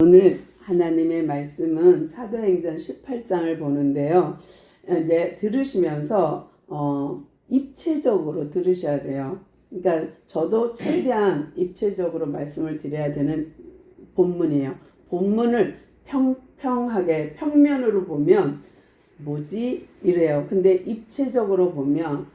오늘 하나님의 말씀은 사도행전 18장을 보는데요. 이제 들으시면서 입체적으로 들으셔야 돼요. 그러니까 저도 최대한 입체적으로 말씀을 드려야 되는 본문이에요. 본문을 평평하게 평면으로 보면 뭐지? 이래요. 근데 입체적으로 보면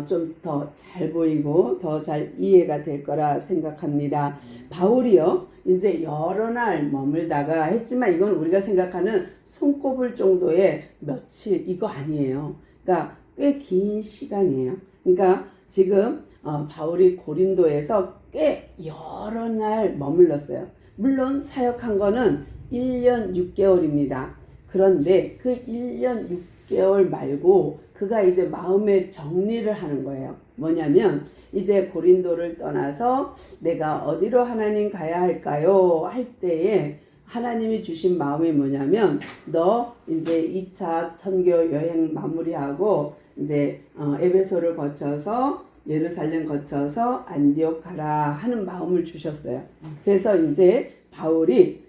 좀 더 잘 보이고 더 잘 이해가 될 거라 생각합니다. 바울이요, 이제 여러 날 머물다가 했지만 이건 우리가 생각하는 손꼽을 정도의 며칠 이거 아니에요. 그러니까 꽤 긴 시간이에요. 그러니까 지금 바울이 고린도에서 꽤 여러 날 머물렀어요. 물론 사역한 거는 1년 6개월입니다. 그런데 그 1년 6개월 말고 그가 이제 마음의 정리를 하는 거예요. 뭐냐면 이제 고린도를 떠나서 내가 어디로 하나님 가야 할까요? 할 때에 하나님이 주신 마음이 뭐냐면 너 이제 2차 선교 여행 마무리하고 이제 에베소를 거쳐서 예루살렘 거쳐서 안디옥 가라 하는 마음을 주셨어요. 그래서 이제 바울이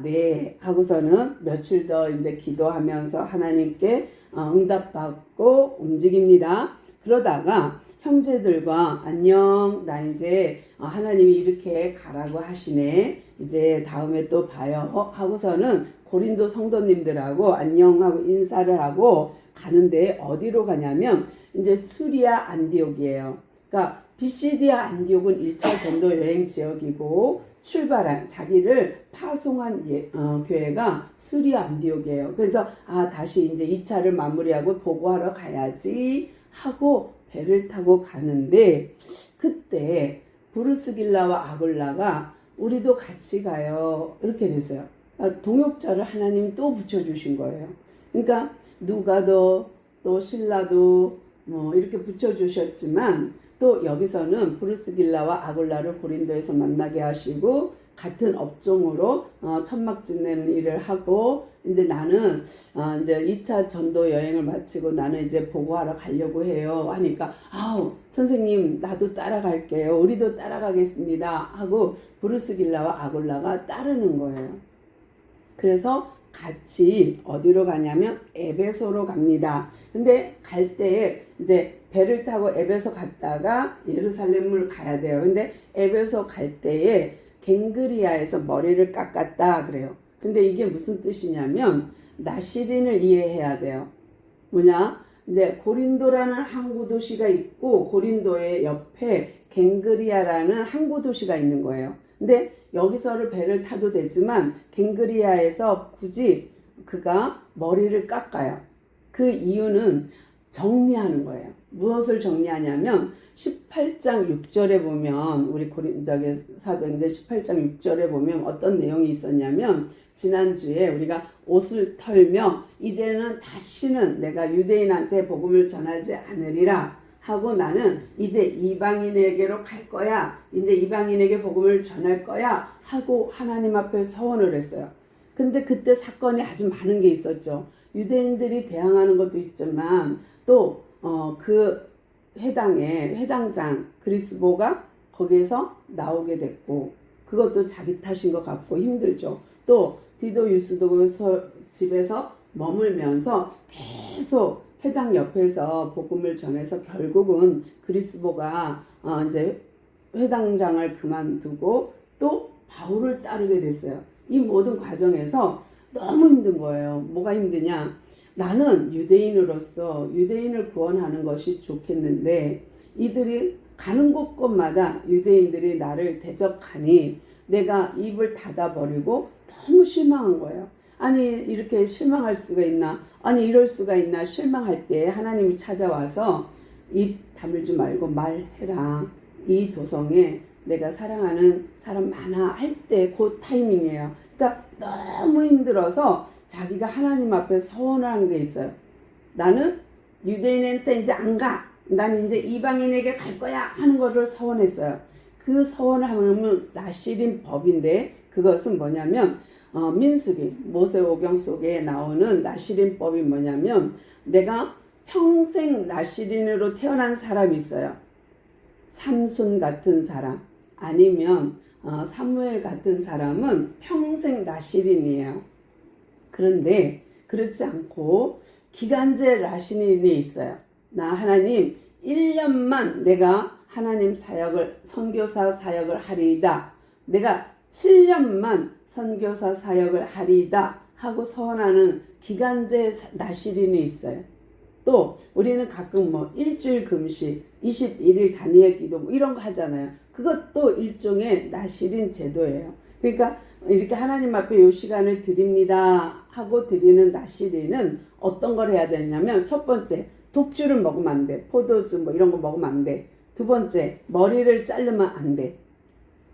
네 하고서는 며칠 더 이제 기도하면서 하나님께 응답받고 움직입니다. 그러다가 형제들과 안녕, 나 이제 하나님이 이렇게 가라고 하시네, 이제 다음에 또 봐요 하고서는 고린도 성도님들하고 안녕하고 인사를 하고 가는데 어디로 가냐면 이제 수리아 안디옥이에요. 그러니까 비시디아 안디옥은 1차 전도 여행 지역이고 출발한 자기를 파송한 교회가 수리아 안디옥이에요. 그래서 다시 이제 2차를 마무리하고 보고하러 가야지 하고 배를 타고 가는데 그때 브루스길라와 아굴라가 우리도 같이 가요 이렇게 됐어요. 동역자를 하나님 또 붙여주신 거예요. 그러니까 누가도 또 신라도 뭐 이렇게 붙여주셨지만 또 여기서는 브루스길라와 아굴라를 고린도에서 만나게 하시고 같은 업종으로 천막 짓는 일을 하고 이제 나는 이제 2차 전도 여행을 마치고 나는 이제 보고하러 가려고 해요 하니까 선생님 나도 따라갈게요, 우리도 따라가겠습니다 하고 브루스길라와 아굴라가 따르는 거예요. 그래서 같이 어디로 가냐면 에베소로 갑니다. 근데 갈 때에 이제 배를 타고 에베소 갔다가 예루살렘을 가야 돼요. 근데 에베소 갈 때에 갱그리아에서 머리를 깎았다 그래요. 근데 이게 무슨 뜻이냐면 나시린을 이해해야 돼요. 뭐냐? 이제 고린도라는 항구 도시가 있고 고린도의 옆에 갱그리아라는 항구 도시가 있는 거예요. 근데 여기서를 배를 타도 되지만 갱그리아에서 굳이 그가 머리를 깎아요. 그 이유는 정리하는 거예요. 무엇을 정리하냐면 18장 6절에 보면 우리 사도행전 18장 6절에 보면 어떤 내용이 있었냐면 지난주에 우리가 옷을 털며 이제는 다시는 내가 유대인한테 복음을 전하지 않으리라 하고 나는 이제 이방인에게로 갈 거야, 이제 이방인에게 복음을 전할 거야 하고 하나님 앞에 서원을 했어요. 근데 그때 사건이 아주 많은 게 있었죠. 유대인들이 대항하는 것도 있지만 또 그 회당의 회당장 그리스보가 거기에서 나오게 됐고 그것도 자기 탓인 것 같고 힘들죠. 또 디도 유스도 집에서 머물면서 계속 회당 옆에서 복음을 전해서 결국은 그리스보가 이제 회당장을 그만두고 또 바울을 따르게 됐어요. 이 모든 과정에서 너무 힘든 거예요. 뭐가 힘드냐? 나는 유대인으로서 유대인을 구원하는 것이 좋겠는데 이들이 가는 곳곳마다 유대인들이 나를 대적하니 내가 입을 닫아버리고 너무 실망한 거예요. 아니 이렇게 실망할 수가 있나? 아니 이럴 수가 있나? 실망할 때 하나님이 찾아와서 입 다물지 말고 말해라. 이 도성에 내가 사랑하는 사람 많아 할 때 그 타이밍이에요. 그러니까 너무 힘들어서 자기가 하나님 앞에 서원한 게 있어요. 나는 유대인한테 이제 안 가. 난 이제 이방인에게 갈 거야 하는 거를 서원했어요. 그 서원하면 나시린 법인데 그것은 뭐냐면 민수기 모세오경 속에 나오는 나시린법이 뭐냐면 내가 평생 나시린으로 태어난 사람이 있어요. 삼손 같은 사람 아니면 사무엘 같은 사람은 평생 나실인이에요. 그런데 그렇지 않고 기간제 나실인이 있어요. 나 하나님 1년만 내가 하나님 사역을 선교사 사역을 하리이다. 내가 7년만 선교사 사역을 하리이다 하고 선언하는 기간제 나실인이 있어요. 또 우리는 가끔 뭐 일주일 금식, 21일 단위의 기도 뭐 이런 거 하잖아요. 그것도 일종의 나실인 제도예요. 그러니까 이렇게 하나님 앞에 이 시간을 드립니다 하고 드리는 나실인은 어떤 걸 해야 되냐면, 첫 번째, 독주를 먹으면 안 돼. 포도주 뭐 이런 거 먹으면 안 돼. 두 번째, 머리를 자르면 안 돼.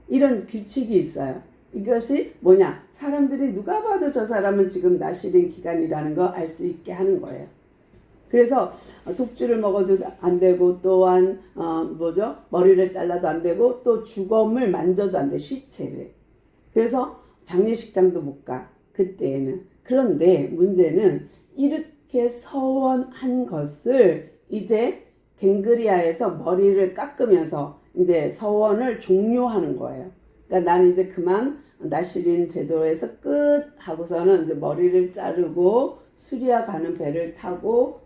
이런 규칙이 있어요. 이것이 뭐냐? 사람들이 누가 봐도 저 사람은 지금 나실인 기간이라는 거 알 수 있게 하는 거예요. 그래서 독주를 먹어도 안 되고, 또한 머리를 잘라도 안 되고, 또 주검을 만져도 안 돼, 시체를. 그래서 장례식장도 못 가, 그때에는. 그런데 문제는 이렇게 서원한 것을 이제 갱그리아에서 머리를 깎으면서 이제 서원을 종료하는 거예요. 그러니까 나는 이제 그만 나실인 제도에서 끝 하고서는 이제 머리를 자르고 수리아 가는 배를 타고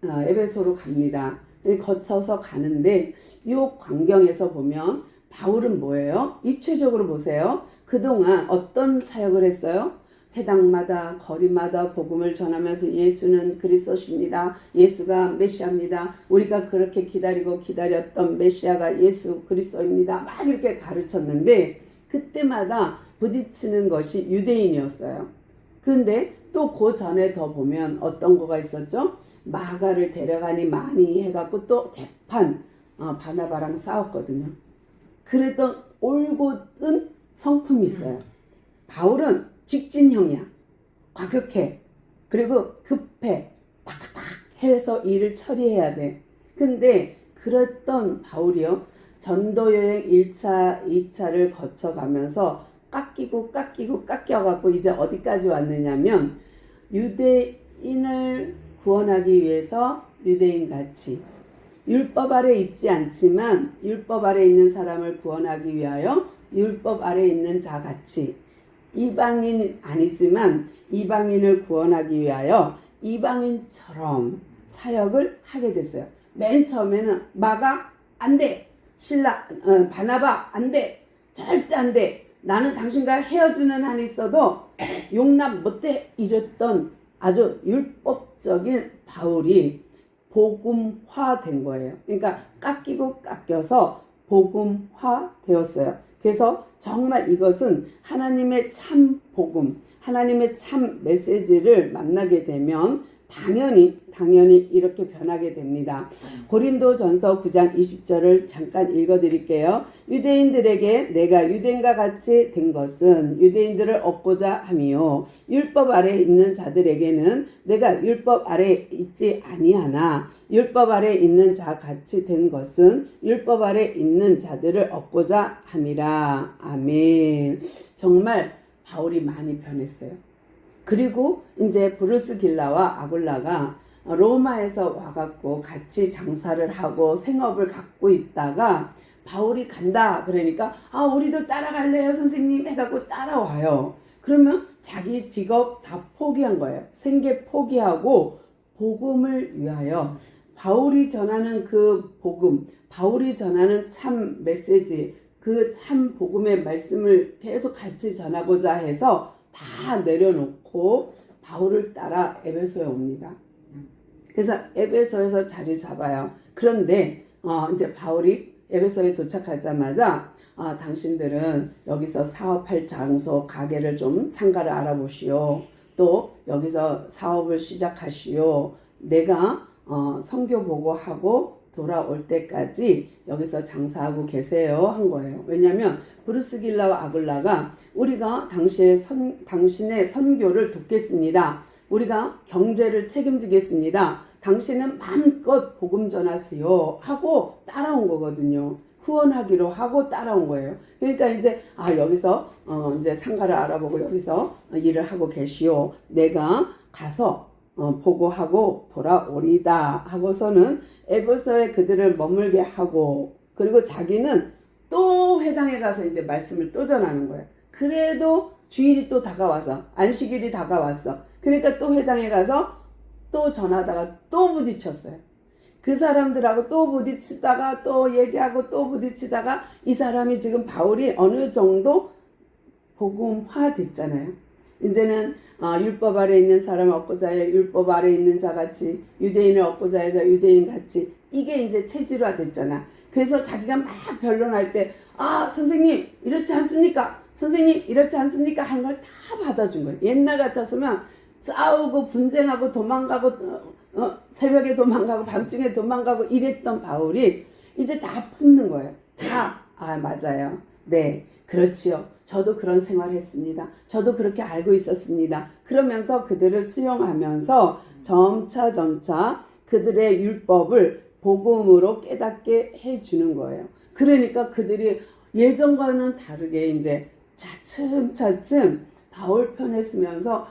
에베소로 갑니다. 거쳐서 가는데 이 광경에서 보면 바울은 뭐예요? 입체적으로 보세요. 그동안 어떤 사역을 했어요? 회당마다 거리마다 복음을 전하면서 예수는 그리스도십니다. 예수가 메시아입니다. 우리가 그렇게 기다리고 기다렸던 메시아가 예수 그리스도입니다. 막 이렇게 가르쳤는데 그때마다 부딪히는 것이 유대인이었어요. 그런데 또 그 전에 더 보면 어떤 거가 있었죠? 마가를 데려가니 많이 해갖고 또 대판 바나바랑 싸웠거든요. 그랬던 올곧은 성품이 있어요. 바울은 직진형이야. 과격해. 그리고 급해. 탁탁탁 해서 일을 처리해야 돼. 근데 그랬던 바울이요. 전도여행 1차, 2차를 거쳐가면서 깎여갖고 이제 어디까지 왔느냐면, 유대인을 구원하기 위해서 유대인같이, 율법 아래 있지 않지만 율법 아래 있는 사람을 구원하기 위하여 율법 아래 있는 자같이, 이방인 아니지만 이방인을 구원하기 위하여 이방인처럼 사역을 하게 됐어요. 맨 처음에는 마가 안 돼, 바나바 안 돼, 절대 안 돼, 나는 당신과 헤어지는 한이 있어도 용납 못해, 이랬던 아주 율법적인 바울이 복음화된 거예요. 그러니까 깎여서 복음화 되었어요. 그래서 정말 이것은 하나님의 참 복음, 하나님의 참 메시지를 만나게 되면 당연히 이렇게 변하게 됩니다. 고린도전서 9장 20절을 잠깐 읽어드릴게요. 유대인들에게 내가 유대인과 같이 된 것은 유대인들을 얻고자 함이요, 율법 아래 있는 자들에게는 내가 율법 아래 있지 아니하나 율법 아래 있는 자 같이 된 것은 율법 아래 있는 자들을 얻고자 함이라. 아멘. 정말 바울이 많이 변했어요. 그리고 이제 브루스길라와 아굴라가 로마에서 와갖고 같이 장사를 하고 생업을 갖고 있다가 바울이 간다 그러니까 우리도 따라갈래요 선생님 해갖고 따라와요. 그러면 자기 직업 다 포기한 거예요. 생계 포기하고 복음을 위하여 바울이 전하는 그 복음, 바울이 전하는 참 메시지, 그 참 복음의 말씀을 계속 같이 전하고자 해서 다 내려놓고 바울을 따라 에베소에 옵니다. 그래서 에베소에서 자리 잡아요. 그런데 이제 바울이 에베소에 도착하자마자 당신들은 여기서 사업할 장소, 가게를 좀 상가를 알아보시오. 또 여기서 사업을 시작하시오. 내가 선교 보고하고 돌아올 때까지 여기서 장사하고 계세요 한 거예요. 왜냐하면 브루스길라와 아굴라가 우리가 당신의 선교를 돕겠습니다. 우리가 경제를 책임지겠습니다. 당신은 마음껏 복음 전하세요 하고 따라온 거거든요. 후원하기로 하고 따라온 거예요. 그러니까 이제 여기서 이제 상가를 알아보고 여기서 일을 하고 계시오. 내가 가서 보고하고 돌아오리다 하고서는 에베소에 그들을 머물게 하고, 그리고 자기는 또 회당에 가서 이제 말씀을 또 전하는 거예요. 그래도 주일이 또 다가와서, 안식일이 다가왔어. 그러니까 또 회당에 가서 또 전하다가 또 부딪혔어요. 그 사람들하고 또 부딪히다가 또 얘기하고 또 부딪히다가 이 사람이 지금 바울이 어느 정도 복음화 됐잖아요. 이제는 율법 아래 있는 사람을 얻고자 해 율법 아래 있는 자같이, 유대인을 얻고자 해서 유대인같이, 이게 이제 체질화 됐잖아. 그래서 자기가 막 변론할 때 선생님 이렇지 않습니까? 선생님 이렇지 않습니까? 하는 걸 다 받아준 거예요. 옛날 같았으면 싸우고 분쟁하고 도망가고 새벽에 도망가고 밤중에 도망가고 이랬던 바울이 이제 다 품는 거예요. 다 맞아요. 네, 그렇지요. 저도 그런 생활했습니다. 저도 그렇게 알고 있었습니다. 그러면서 그들을 수용하면서 점차 그들의 율법을 복음으로 깨닫게 해주는 거예요. 그러니까 그들이 예전과는 다르게 이제 차츰 바울 편에 쓰면서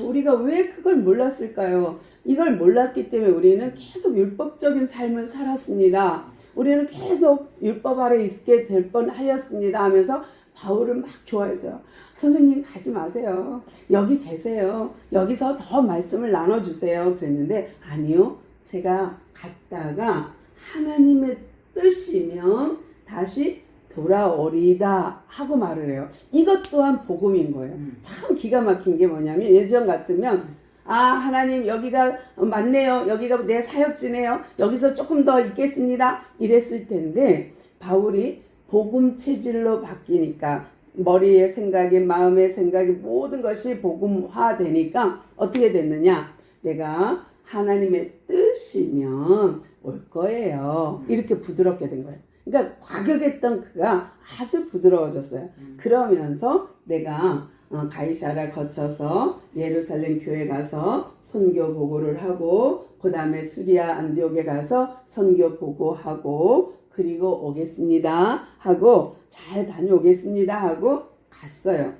우리가 왜 그걸 몰랐을까요? 이걸 몰랐기 때문에 우리는 계속 율법적인 삶을 살았습니다. 우리는 계속 율법 아래 있게 될 뻔하였습니다 하면서 바울을 막 좋아했어요. 선생님 가지 마세요. 여기 계세요. 여기서 더 말씀을 나눠주세요. 그랬는데 아니요. 제가 갔다가 하나님의 뜻이면 다시 돌아오리다 하고 말을 해요. 이것 또한 복음인 거예요. 참 기가 막힌 게 뭐냐면 예전 같으면 하나님 여기가 맞네요. 여기가 내 사역지네요. 여기서 조금 더 있겠습니다. 이랬을 텐데 바울이 복음 체질로 바뀌니까 머리의 생각이 마음의 생각이 모든 것이 복음화 되니까 어떻게 됐느냐. 내가 하나님의 뜻이면 올 거예요. 이렇게 부드럽게 된 거예요. 그러니까 과격했던 그가 아주 부드러워졌어요. 그러면서 내가 가이사라를 거쳐서 예루살렘 교회 가서 선교 보고를 하고 그 다음에 수리아 안디옥에 가서 선교 보고하고 그리고 오겠습니다 하고 잘 다녀오겠습니다 하고 갔어요.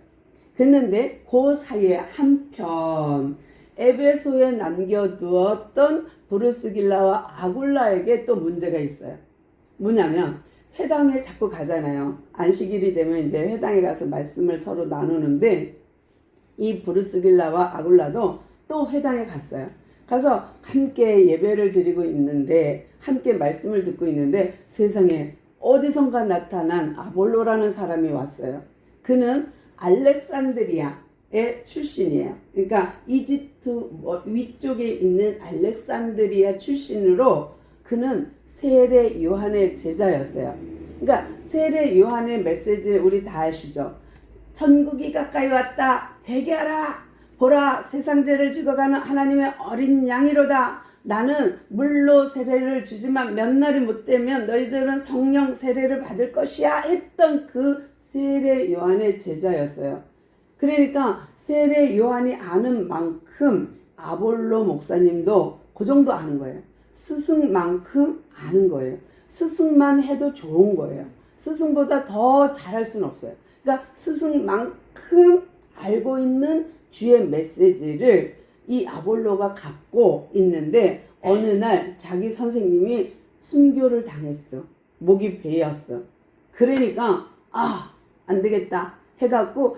그랬는데 그 사이에 한편 에베소에 남겨두었던 브루스길라와 아굴라에게 또 문제가 있어요. 뭐냐면 회당에 자꾸 가잖아요. 안식일이 되면 이제 회당에 가서 말씀을 서로 나누는데 이 브루스길라와 아굴라도 또 회당에 갔어요. 가서 함께 예배를 드리고 있는데 함께 말씀을 듣고 있는데 세상에 어디선가 나타난 아볼로라는 사람이 왔어요. 그는 알렉산드리아의 출신이에요. 그러니까 이집트 위쪽에 있는 알렉산드리아 출신으로 그는 세례 요한의 제자였어요. 그러니까 세례 요한의 메시지 우리 다 아시죠? 천국이 가까이 왔다. 회개하라. 보라 세상 죄를 지고가는 하나님의 어린 양이로다. 나는 물로 세례를 주지만 몇 날이 못 되면 너희들은 성령 세례를 받을 것이야 했던 그 세례 요한의 제자였어요. 그러니까 세례 요한이 아는 만큼 아볼로 목사님도 그 정도 아는 거예요. 스승만큼 아는 거예요. 스승만 해도 좋은 거예요. 스승보다 더 잘할 수는 없어요. 그러니까 스승만큼 알고 있는 주의 메시지를 이 아볼로가 갖고 있는데 어느 날 자기 선생님이 순교를 당했어. 목이 베였어. 그러니까 안 되겠다 해갖고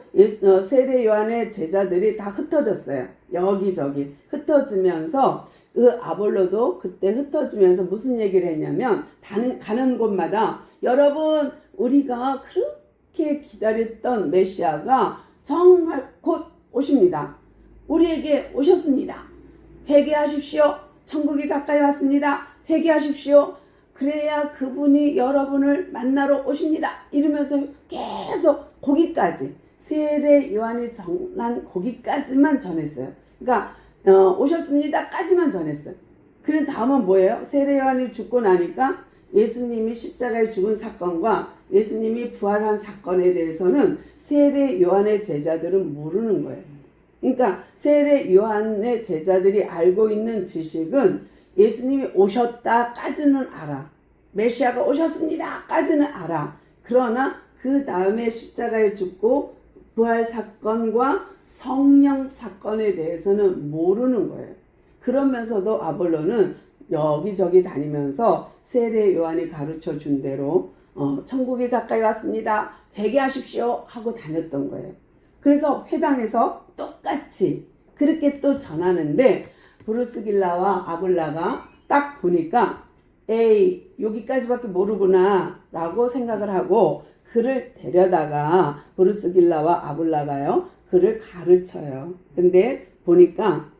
세례 요한의 제자들이 다 흩어졌어요. 여기저기 흩어지면서 그 아볼로도 그때 흩어지면서 무슨 얘기를 했냐면 가는 곳마다 여러분 우리가 그렇게 기다렸던 메시아가 정말 곧 오십니다. 우리에게 오셨습니다. 회개하십시오. 천국이 가까이 왔습니다. 회개하십시오. 그래야 그분이 여러분을 만나러 오십니다. 이러면서 계속 거기까지 세례 요한이 전한 거기까지만 전했어요. 그러니까 오셨습니다 까지만 전했어요. 그런 다음은 뭐예요? 세례 요한이 죽고 나니까 예수님이 십자가에 죽은 사건과 예수님이 부활한 사건에 대해서는 세례 요한의 제자들은 모르는 거예요. 그러니까 세례 요한의 제자들이 알고 있는 지식은 예수님이 오셨다까지는 알아. 메시아가 오셨습니다까지는 알아. 그러나 그 다음에 십자가에 죽고 부활 사건과 성령 사건에 대해서는 모르는 거예요. 그러면서도 아볼로는 여기저기 다니면서 세례 요한이 가르쳐 준 대로 천국이 가까이 왔습니다. 회개하십시오 하고 다녔던 거예요. 그래서 회당에서 똑같이 그렇게 또 전하는데 브루스길라와 아굴라가 딱 보니까 에이 여기까지밖에 모르구나 라고 생각을 하고 그를 데려다가 브루스길라와 아굴라가요 그를 가르쳐요. 근데 보니까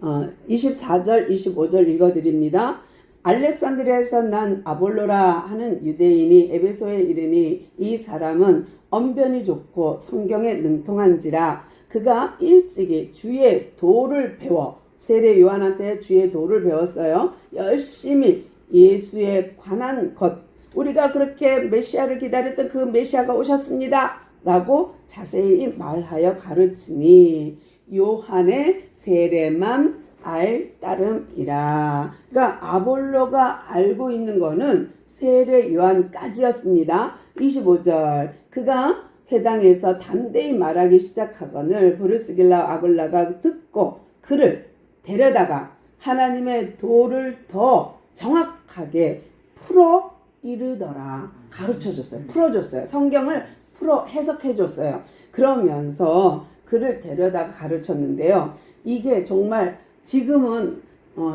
24절 25절 읽어드립니다. 알렉산드리아에서 난 아볼로라 하는 유대인이 에베소에 이르니 이 사람은 언변이 좋고 성경에 능통한지라 그가 일찍이 주의 도를 배워 세례 요한한테 주의 도를 배웠어요. 열심히 예수에 관한 것 우리가 그렇게 메시아를 기다렸던 그 메시아가 오셨습니다 라고 자세히 말하여 가르치니 요한의 세례만 알 따름이라. 그러니까 아볼로가 알고 있는 거는 세례 요한까지였습니다. 25절 그가 회당에서 담대히 말하기 시작하거늘 브루스길라 아굴라가 듣고 그를 데려다가 하나님의 도를 더 정확하게 풀어 이르더라. 가르쳐줬어요. 풀어줬어요. 성경을 풀어 해석해줬어요. 그러면서 그를 데려다가 가르쳤는데요. 이게 정말 지금은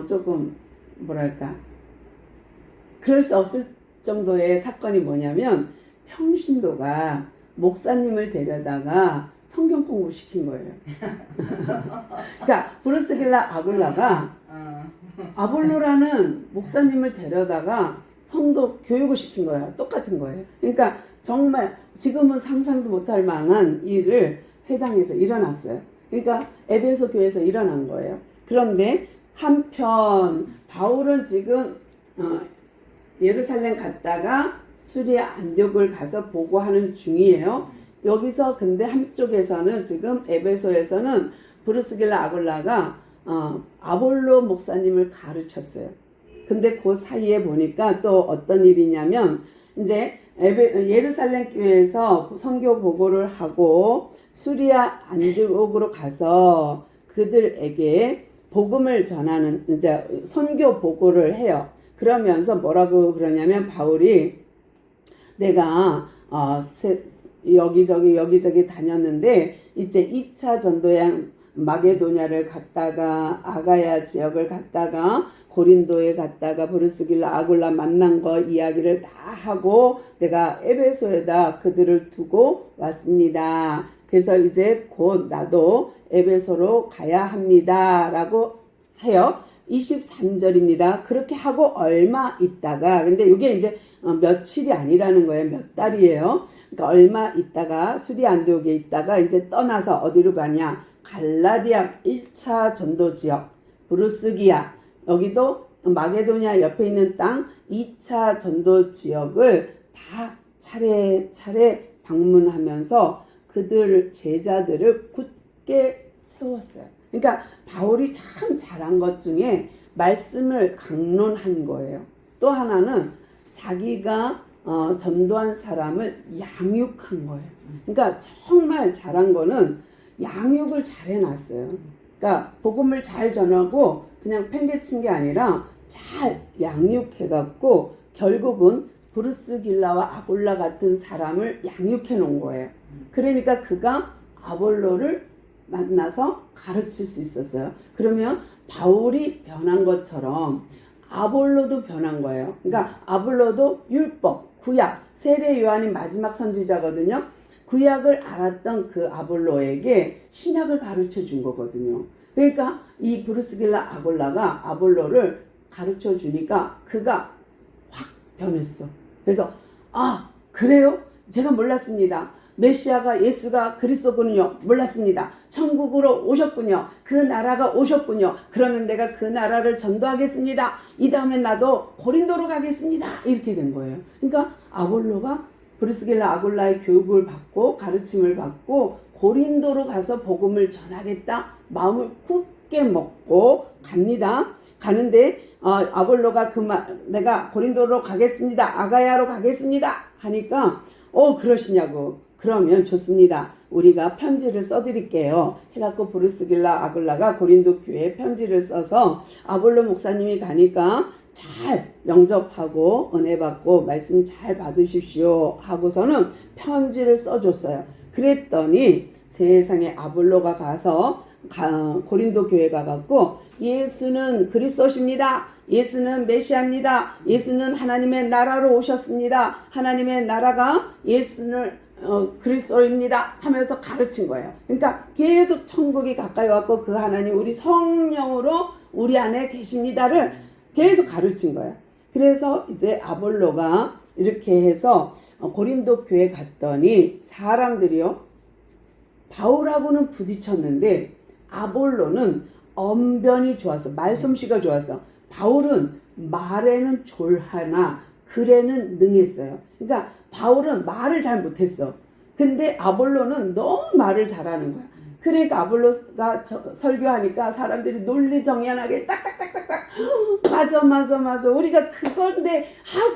조금 뭐랄까 그럴 수 없을 정도의 사건이 뭐냐면 평신도가 목사님을 데려다가 성경 공부 시킨 거예요. 그러니까 브루스길라 아굴라가 아볼로라는 목사님을 데려다가 성도 교육을 시킨 거예요. 똑같은 거예요. 그러니까 정말 지금은 상상도 못할 만한 일을 회당에서 일어났어요. 그러니까 에베소 교회에서 일어난 거예요. 그런데 한편 바울은 지금 예루살렘 갔다가 수리아 안디옥을 가서 보고하는 중이에요. 여기서 근데 한쪽에서는 지금 에베소에서는 브루스길라 아굴라가 아볼로 목사님을 가르쳤어요. 근데 그 사이에 보니까 또 어떤 일이냐면 이제 예루살렘 교회에서 선교 보고를 하고 수리아 안디옥으로 가서 그들에게 복음을 전하는 이제 선교 보고를 해요. 그러면서 뭐라고 그러냐면 바울이 내가 여기저기 다녔는데 이제 2차 전도여행 마게도냐를 갔다가 아가야 지역을 갔다가 고린도에 갔다가 브루스길라 아굴라 만난 거 이야기를 다 하고 내가 에베소에다 그들을 두고 왔습니다. 그래서 이제 곧 나도 에베소로 가야 합니다 라고 해요. 23절입니다. 그렇게 하고 얼마 있다가 근데 이게 이제 며칠이 아니라는 거예요. 몇 달이에요. 그러니까 얼마 있다가 수리 안디옥에 있다가 이제 떠나서 어디로 가냐. 갈라디아 1차 전도 지역 브루스기아 여기도 마게도냐 옆에 있는 땅 2차 전도 지역을 다 차례차례 방문하면서 그들 제자들을 굳게 세웠어요. 그러니까 바울이 참 잘한 것 중에 말씀을 강론한 거예요. 또 하나는 자기가 전도한 사람을 양육한 거예요. 그러니까 정말 잘한 거는 양육을 잘 해놨어요. 그러니까 복음을 잘 전하고 그냥 팽개친 게 아니라 잘 양육해갖고 결국은 브루스길라와 아굴라 같은 사람을 양육해 놓은 거예요. 그러니까 그가 아볼로를 만나서 가르칠 수 있었어요. 그러면 바울이 변한 것처럼 아볼로도 변한 거예요. 그러니까 아볼로도 율법, 구약, 세례 요한이 마지막 선지자거든요. 구약을 알았던 그 아볼로에게 신약을 가르쳐 준 거거든요. 그러니까 이 브루스길라 아굴라가 아볼로를 가르쳐 주니까 그가 확 변했어. 그래서 그래요? 제가 몰랐습니다. 메시아가 예수가 그리스도군요. 몰랐습니다. 천국으로 오셨군요. 그 나라가 오셨군요. 그러면 내가 그 나라를 전도하겠습니다. 이 다음에 나도 고린도로 가겠습니다. 이렇게 된 거예요. 그러니까 아볼로가 브루스길라 아굴라의 교육을 받고 가르침을 받고 고린도로 가서 복음을 전하겠다 마음을 굳게 먹고 갑니다. 가는데 아볼로가 내가 고린도로 가겠습니다. 아가야로 가겠습니다. 하니까 그러시냐고. 그러면 좋습니다. 우리가 편지를 써드릴게요. 해갖고 브루스길라 아굴라가 고린도 교회에 편지를 써서 아볼로 목사님이 가니까 잘 영접하고 은혜 받고 말씀 잘 받으십시오 하고서는 편지를 써줬어요. 그랬더니 세상에 아볼로가 가서 고린도 교회 가갖고 예수는 그리스도십니다. 예수는 메시아입니다. 예수는 하나님의 나라로 오셨습니다. 하나님의 나라가 예수는 그리스도입니다 하면서 가르친 거예요. 그러니까 계속 천국이 가까이 왔고 그 하나님 우리 성령으로 우리 안에 계십니다를 계속 가르친 거예요. 그래서 이제 아볼로가 이렇게 해서 고린도 교회 갔더니 사람들이요 바울하고는 부딪혔는데 아볼로는 언변이 좋았어. 말솜씨가 좋았어. 바울은 말에는 졸하나 글에는 능했어요. 그러니까 바울은 말을 잘 못했어. 근데 아볼로는 너무 말을 잘하는 거야. 그러니까 아볼로가 설교하니까 사람들이 논리정연하게 딱딱딱딱딱 맞아 우리가 그건데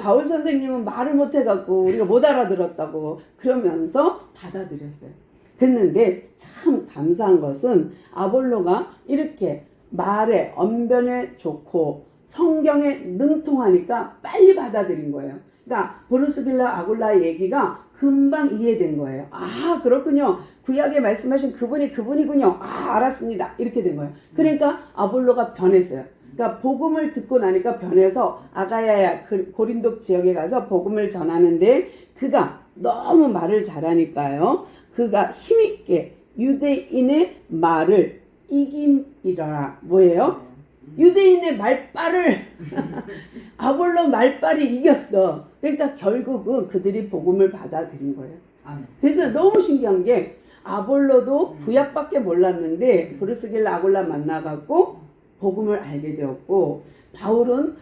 바울 선생님은 말을 못해갖고 우리가 못 알아들었다고 그러면서 받아들였어요. 그랬는데 참 감사한 것은 아볼로가 이렇게 말에 언변에 좋고 성경에 능통하니까 빨리 받아들인 거예요. 그러니까 브루스길라 아굴라 얘기가 금방 이해된 거예요. 아 그렇군요. 구약에 말씀하신 그분이 그분이군요. 아 알았습니다. 이렇게 된 거예요. 그러니까 아볼로가 변했어요. 그러니까 복음을 듣고 나니까 변해서 아가야야 고린도 지역에 가서 복음을 전하는데 그가 너무 말을 잘하니까요. 그가 힘있게 유대인의 말을 이김이라 뭐예요? 유대인의 말빨을 아볼로 말빨이 이겼어. 그러니까 결국은 그들이 복음을 받아들인 거예요. 그래서 너무 신기한 게 아볼로도 구약밖에 몰랐는데 브루스길라 아굴라 만나갖고 복음을 알게 되었고 바울은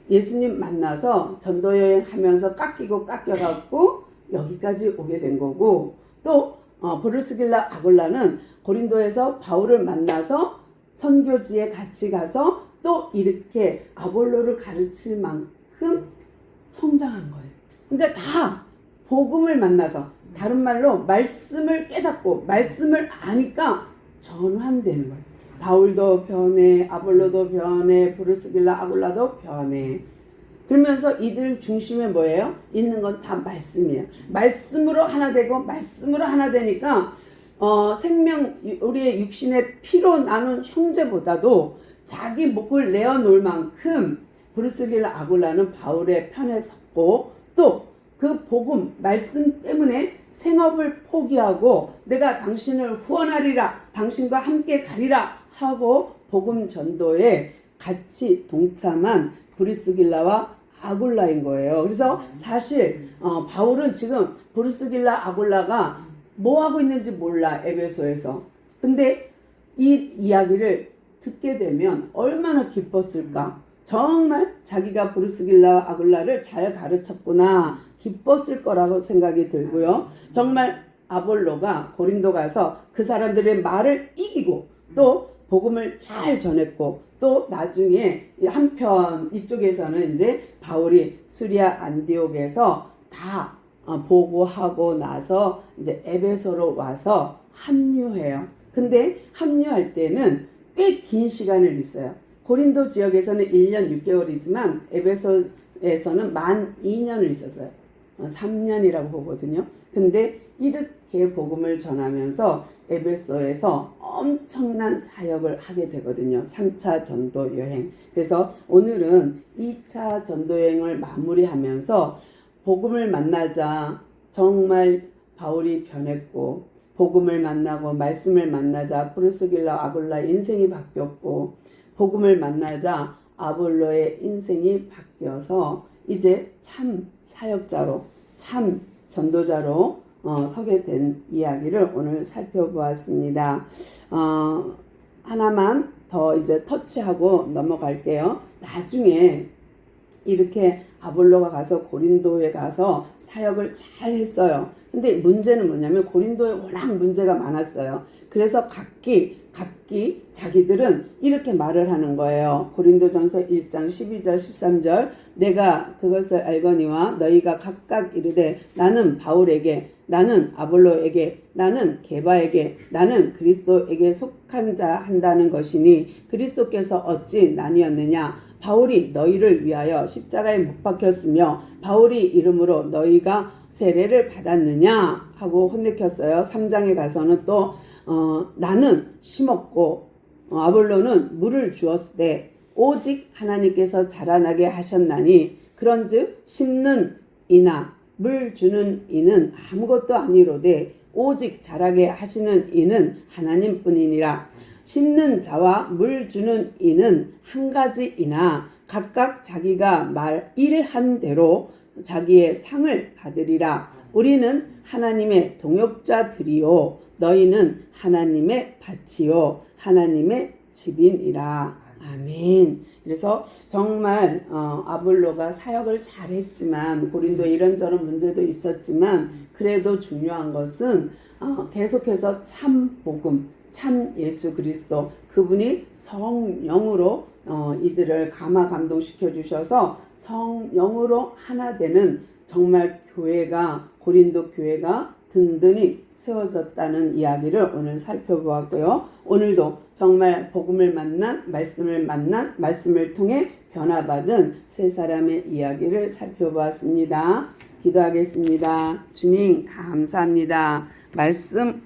예수님 만나서 전도여행 하면서 깎여갖고 여기까지 오게 된 거고 또 브루스길라 아굴라는 고린도에서 바울을 만나서 선교지에 같이 가서 또 이렇게 아볼로를 가르칠 만큼 성장한 거예요. 근데 다 복음을 만나서 다른 말로 말씀을 깨닫고 말씀을 아니까 전환되는 거예요. 바울도 변해, 아볼로도 변해, 브루스길라 아굴라도 변해. 그러면서 이들 중심에 뭐예요? 있는 건 다 말씀이에요. 말씀으로 하나 되고 말씀으로 하나 되니까 생명 우리의 육신의 피로 나눈 형제보다도 자기 목을 내어놓을 만큼 브루스길라 아굴라는 바울의 편에 섰고 또 그 복음 말씀 때문에 생업을 포기하고 내가 당신을 후원하리라 당신과 함께 가리라 하고 복음 전도에 같이 동참한 브루스길라와 아굴라인 거예요. 그래서 사실 바울은 지금 브루스길라 아굴라가 뭐 하고 있는지 몰라 에베소에서. 근데 이 이야기를 듣게 되면 얼마나 기뻤을까. 정말 자기가 브루스길라 아굴라를 잘 가르쳤구나 기뻤을 거라고 생각이 들고요. 정말 아볼로가 고린도 가서 그 사람들의 말을 이기고 또 복음을 잘 전했고 또 나중에 한편 이쪽에서는 이제 바울이 수리아 안디옥에서 다 보고하고 나서 이제 에베소로 와서 합류해요. 근데 합류할 때는 꽤 긴 시간을 있어요. 고린도 지역에서는 1년 6개월이지만 에베소에서는 만 2년을 있었어요. 3년이라고 보거든요. 근데 이렇게 복음을 전하면서 에베소에서 엄청난 사역을 하게 되거든요. 3차 전도 여행. 그래서 오늘은 2차 전도 여행을 마무리하면서 복음을 만나자 정말 바울이 변했고 복음을 만나고 말씀을 만나자 브루스길라 아굴라 인생이 바뀌었고 복음을 만나자 아볼로의 인생이 바뀌어서 이제 참 사역자로 참 전도자로 서게 된 이야기를 오늘 살펴보았습니다. 하나만 더 이제 터치하고 넘어갈게요. 나중에 이렇게 아볼로가 가서 고린도에 가서 사역을 잘 했어요. 근데 문제는 뭐냐면 고린도에 워낙 문제가 많았어요. 그래서 각기 자기들은 이렇게 말을 하는 거예요. 고린도전서 1장 12절 13절 내가 그것을 알거니와 너희가 각각 이르되 나는 바울에게 나는 아볼로에게 나는 게바에게 나는 그리스도에게 속한 자 한다는 것이니 그리스도께서 어찌 나뉘었느냐 바울이 너희를 위하여 십자가에 못 박혔으며 바울이 이름으로 너희가 세례를 받았느냐 하고 혼내켰어요. 3장에 가서는 또 나는 심었고 아볼로는 물을 주었으되 오직 하나님께서 자라나게 하셨나니 그런즉 심는 이나 물 주는 이는 아무것도 아니로되 오직 자라게 하시는 이는 하나님뿐이니라. 심는 자와 물 주는 이는 한 가지이나 각각 자기가 일한 대로 자기의 상을 받으리라. 우리는 하나님의 동역자들이요 너희는 하나님의 밭이요 하나님의 집이니라. 아멘. 그래서 정말 아볼로가 사역을 잘했지만 고린도에 이런저런 문제도 있었지만 그래도 중요한 것은 계속해서 참 복음, 참 예수 그리스도 그분이 성령으로 이들을 감화 감동시켜 주셔서 성령으로 하나 되는 정말 교회가 고린도 교회가 든든히 세워졌다는 이야기를 오늘 살펴보았고요. 오늘도 정말 복음을 만난 말씀을 통해 변화받은 세 사람의 이야기를 살펴보았습니다. 기도하겠습니다. 주님 감사합니다. 말씀